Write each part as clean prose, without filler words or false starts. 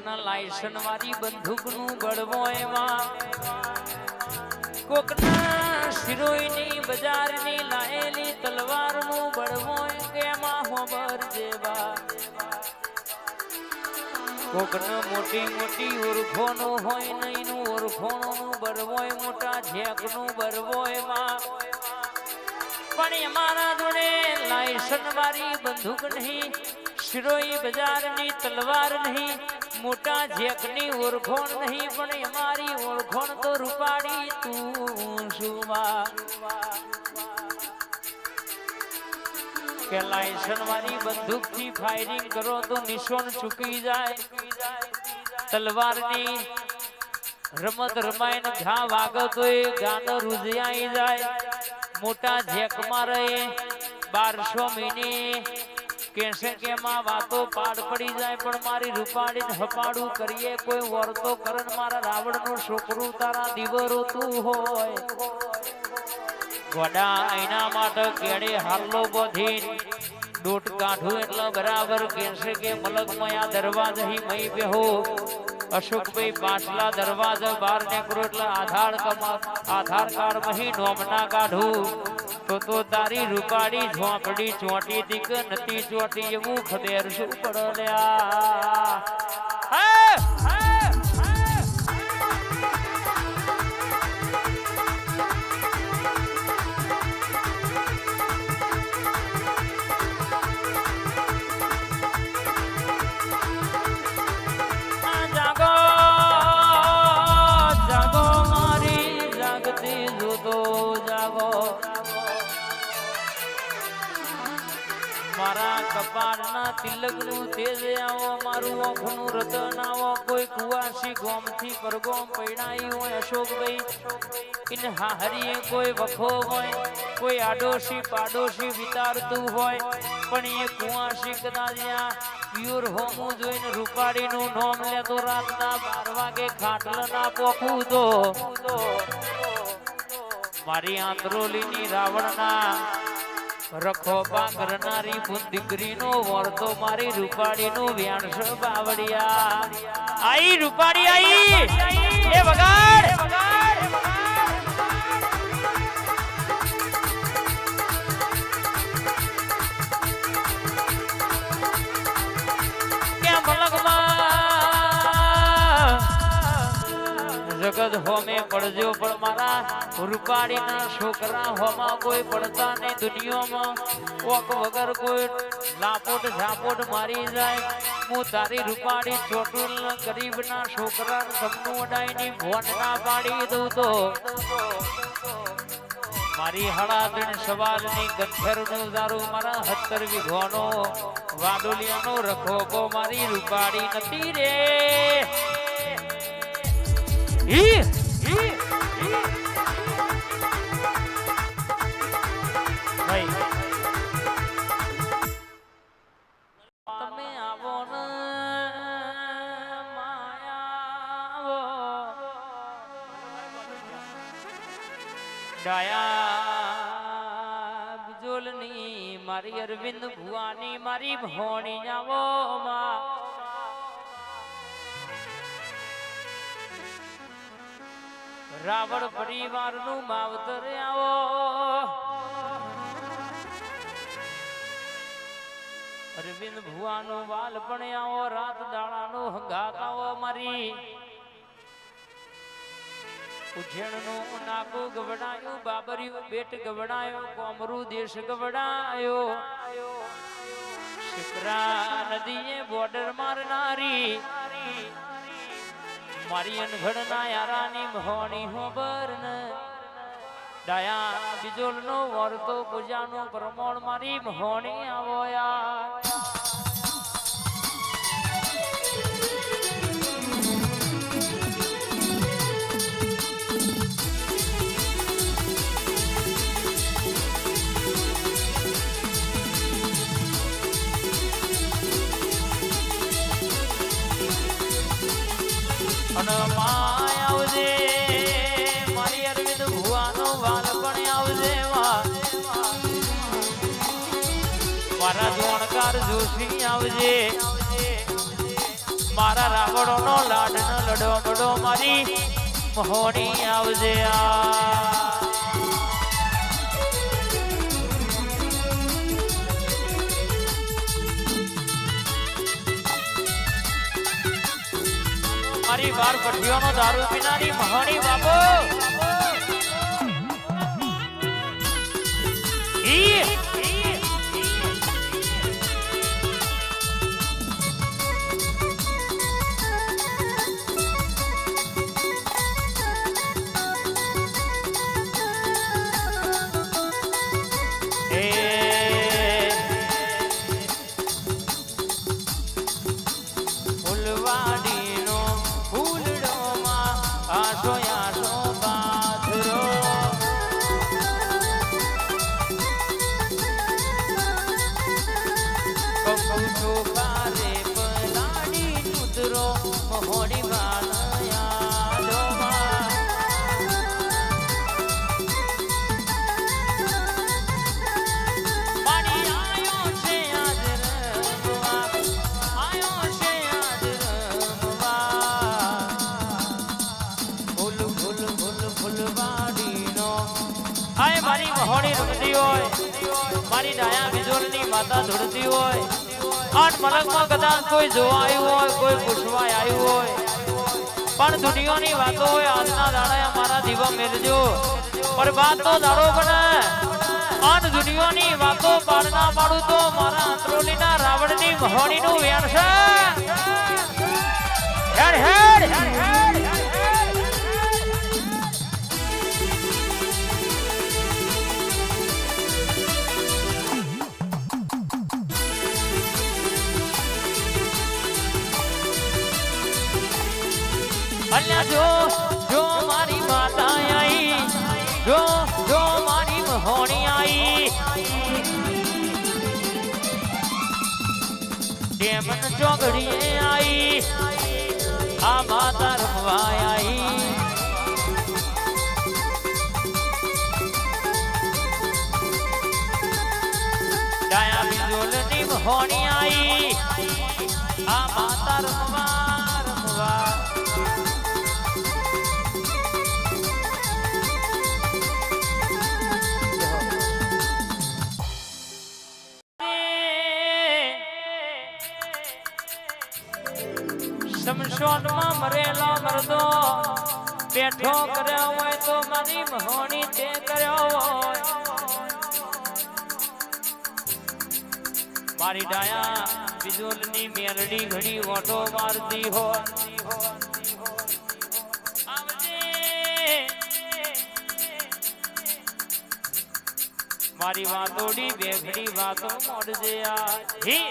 કોકના લાયસન વાળી બંદૂકનું બળવો એમાં કોકના શિરોઈની બજારની લાયેલી તલવારનું બળવો એમાં હોબર જેવા કોકના મોટી મોટી ઓરખોનું હોય નહીનું ઓરખોનું બળવોય મોટા ઝેકનું બળવો એમાં પણ અમારા જોડે લાયસન વાળી બંદૂક નહીં શિરોઈ બજારની તલવાર નહીં મોટા ઝેકની ઓળખોણ નહીં પણ અમારી ઓળખોણ તો રૂપાડી તું સુવા કે લાયસન વાળી બંદૂક થી ફાયરિંગ કરો તો નિશાન ચૂકી જાય તલવારની રમત રમાય ને ઘા વાગે તો એ ગાનો રૂજિયાઈ જાય મોટા ઝેક મારે 1200 મહિને કેસે કે માં વાતો પાડ પડી જાય પણ મારી રૂપાડીને હપાડું કરીએ કોઈ વર્તો કરન મારા રાવણનો છોકરું તારા દીવરો તું હોય ગોડા એના માટે કેડે હાલો બોધી ડોટ કાઢું એટલે બરાબર કેસે કે મલકમાં આ દરવાજા હી મઈ બેહો અશોકભાઈ પાછલા દરવાજા બહાર નીકળો એટલે આધાર કાર્ડ મહી નોમના કાઢું તો તારી રૂપાડી ઝોપડી ચોટી દીક નથી ચોટી એવું ખબર શું પડલ્યા મારા કપાળના તિલકનું તેજ આવો મારું ઓખનું રતન આવો કોઈ કુવાસી ગોમથી પરગોમ પૈણાઈ હોય અશોકભાઈ ઇન હાહરીએ કોઈ વખો હોય કોઈ આડોશી પાડોશી વિતારતું હોય પણ એ કુવાસી કદાચ પ્યોર હોમું જોઈને રૂપાડીનું નોમ લેતો રાતના 12 વાગે ખાટલના પોખું તો મારી આંતરોલીની રાવણના રખોપા કરનારી દીકરીનો વર્તો મારી રૂપાડીનું વ્યાણસ બાવડિયા આઈ રૂપાડી આઈ એ વગાડ કે મલકમાં જગત હોમે પડજો પણ મારા રૂપાડીના છોકરા હોમાં કોઈ પડતા ને દુનિયામાં કોક વગર કોઈ લાપોટ ઝાપોટ મારી જાય હું તારી રૂપાડી છોટુલ ગરીબના છોકરા સપનું અડાઈની ભોન ના પાડી દઉં તો મારી હળાદણ સવાલની ગંધરનું દારૂ મારા 70 વીઘોનો વાડોલિયાનો રખોબો મારી રૂપાડી નથી રે તમે આવો ને માયા ડાયા બિજોલની મારી અરવિંદ ભુવાની મારી ભોણી આવો માં રાવણ પરિવારનું માવતર આવો અરવિંદ ભુવાનો વાલ પણ આવો રાત દાડાનો હંગાત આવો મારી ઉજેણનું નાકું ગવડાયું બાબરિયું બેટ ગવડાયો કોમરું દેશ ગવડાયો શિપ્રા નદીએ બોર્ડર મારનારી મારી અનઘડના યારાની મહોણી હોબર ને ડાયા બિજોલનો વર્તો પૂજાનો પ્રમોણ મારી મહોણી આવો યાર અને માય આવજે મારી અરવિંદ ભુવાનો વાલ પણ આવજે મારા જોણકાર જોશી આવજે મારા રાવણનો લાડ ન લડો બડો મારી મહોણી આવજે મારી બાર પઠીઓનો દારૂ પીનારી મહોણી બાબો મારી મહોણી રમતી હોય મારી ડાયા વિજોરની માતા ધૂળતી હોય આઠ મલકમાં કદાચ કોઈ જોવા આવ્યું હોય કોઈ પૂછવા આવ્યું હોય પણ દુનિયાની વાતો હોય આજના દાડા મારા દીવા મેળજો બરબાદ તો દાડો બને આઠ દુનિયાની વાતો પાડના પાડું તો મારા અંતરોલીના રાવણની મહોણીનું વેણ છે હેડ હેડ હેડ જો મારી માતા आई જો મારી મહોણી आई ડેમન ચોગડીએ आई આ માતા રમવા आई ડાયા બિજોલની મહોણી आई આ માતા રમવા શમશોનમાં મરેલા મરદો બેઠો કર્યો હોય તો મારી મહોણી તે કર્યો હોય મારી ડાયા બિજોલની મેરડી ઘડી ઓટો મારતી હોય મારી વાતોડી બે ઘડી વાતો મોડજે હી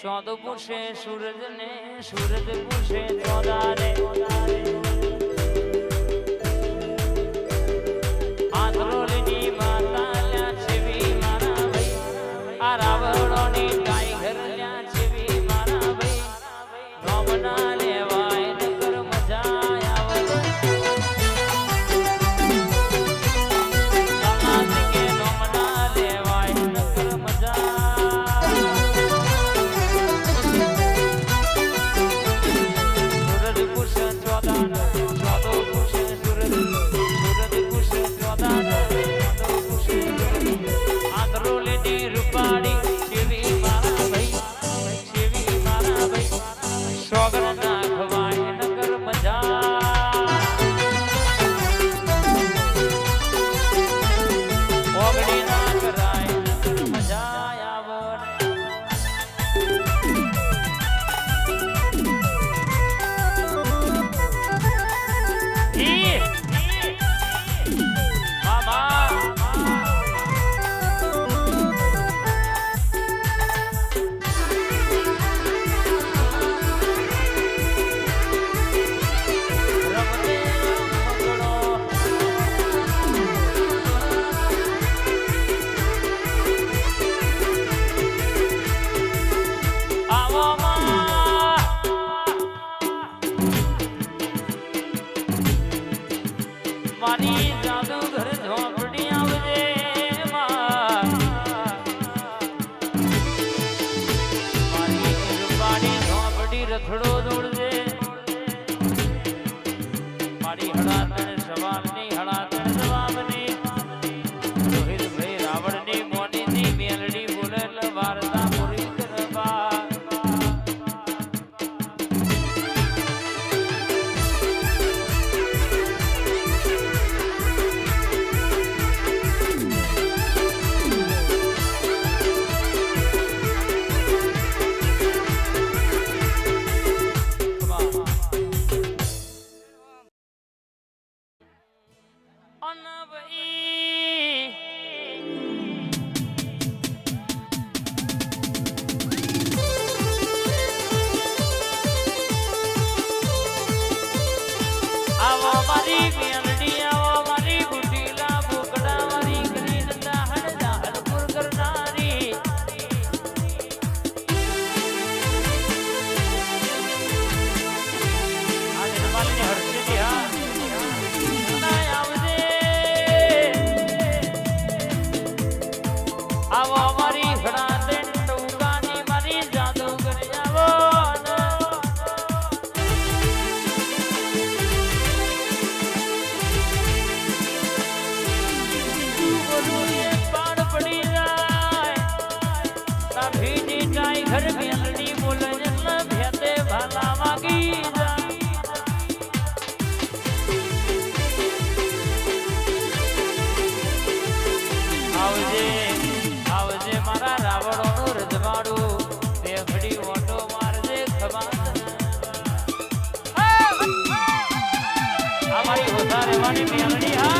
चौदह पूछे सूरज ने सूरज पूछे चौदह ने आंध्रोलनी माता ल्या छेवी मारा भाई आ रावणोनी टाइगर ल्या छेवी मारा भाई नोमना लेवाय नकर मजा आवे समाज के नोमना लेवाय नकर मजा Dana રથડો દોડજે મારી હડાતણ સવારની હડાતણ જવાબની રોહિત ભાઈ રાવણની મોનીની મેલડી બોલે વાર્તા પૂરી કરવા આવો મારી મેલડી આવો મારી બુટીલા બોકડા મારી ગ્રીન દાહડ દાહડપુર કરનારી આ નિર્માલની હર્ષદી હા આવજે આવો મારી ઘણા દેન ટુકાની મારી જાદુ કરી આવો घर मेलडी बोले भेते भला मागी आवजे आवजे मारा रावणो नु रजवाड़ू देवड़ी ओटो मारजे खबान हमारी होता रे वाली मेलडी हाँ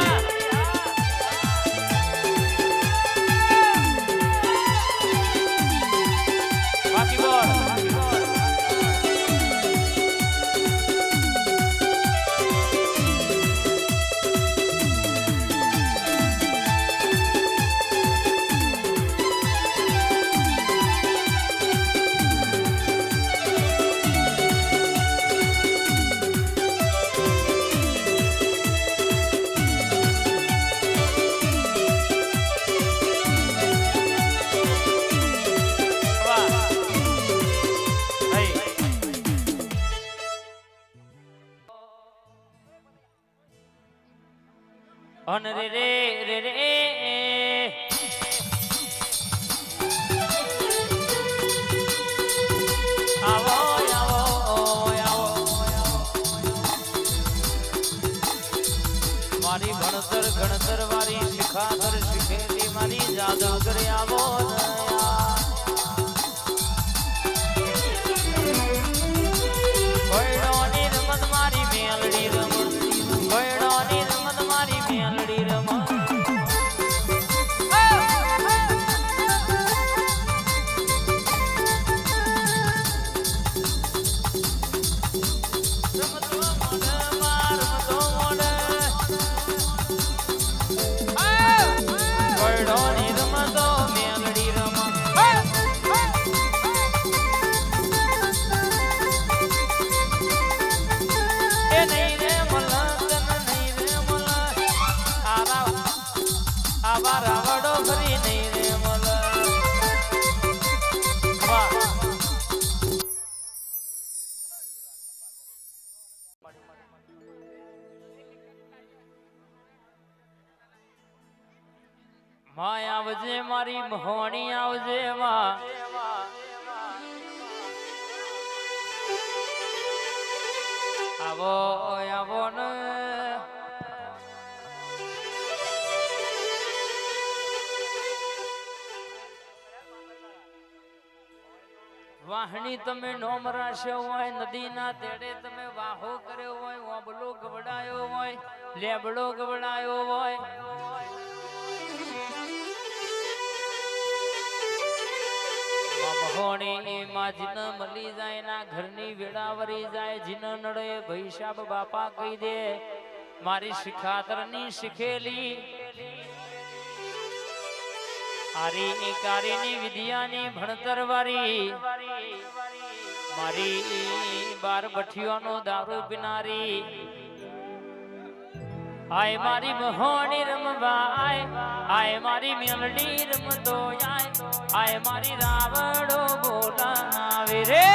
अन रे रे रे रे आवो आवो आवो मारी भणतर गणतर वारी शिखातर शिखेली मारी जादू करे आवो कोयडोनी रमत मारी मेलडी रमत कोयडोनी रमत मारी मेलडी रमत रावड़ो भरी नहीं रे मोला माय आवजे मारी मोहनी आवजे मां आवो आवो न વાહણી તમે નોમ રાખ્યો હોય નદીના તેડે તમે વાહો કર્યો હોય ઓબલો ગવડાયો હોય લેબડો ગવડાયો હોય મહોણી માં જીન મળી જાય ના ઘરની વેડાવરી જાય જીન નડે ભૈસાબ બાપા કહી દે મારી શિખાતરની શીખેલી આરી કારીની વિદ્યાની ભણતર વારી મારી 12 બઠીઓનો દારૂ પીનારી આય મારી મોહણી રમવા આય મારી મેલડી રમતો આય મારી રાવડો બોલાવે રે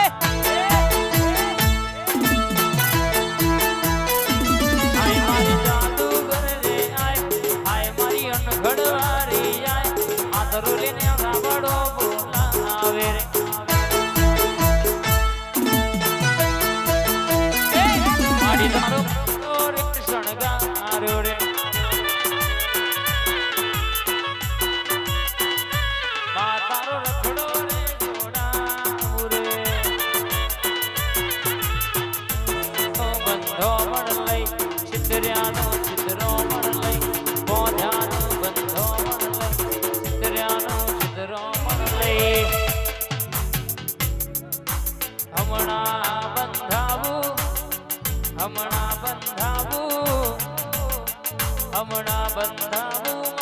હમણાં બંધાવું હમણાં બંધાવું હમણાં બંધાવું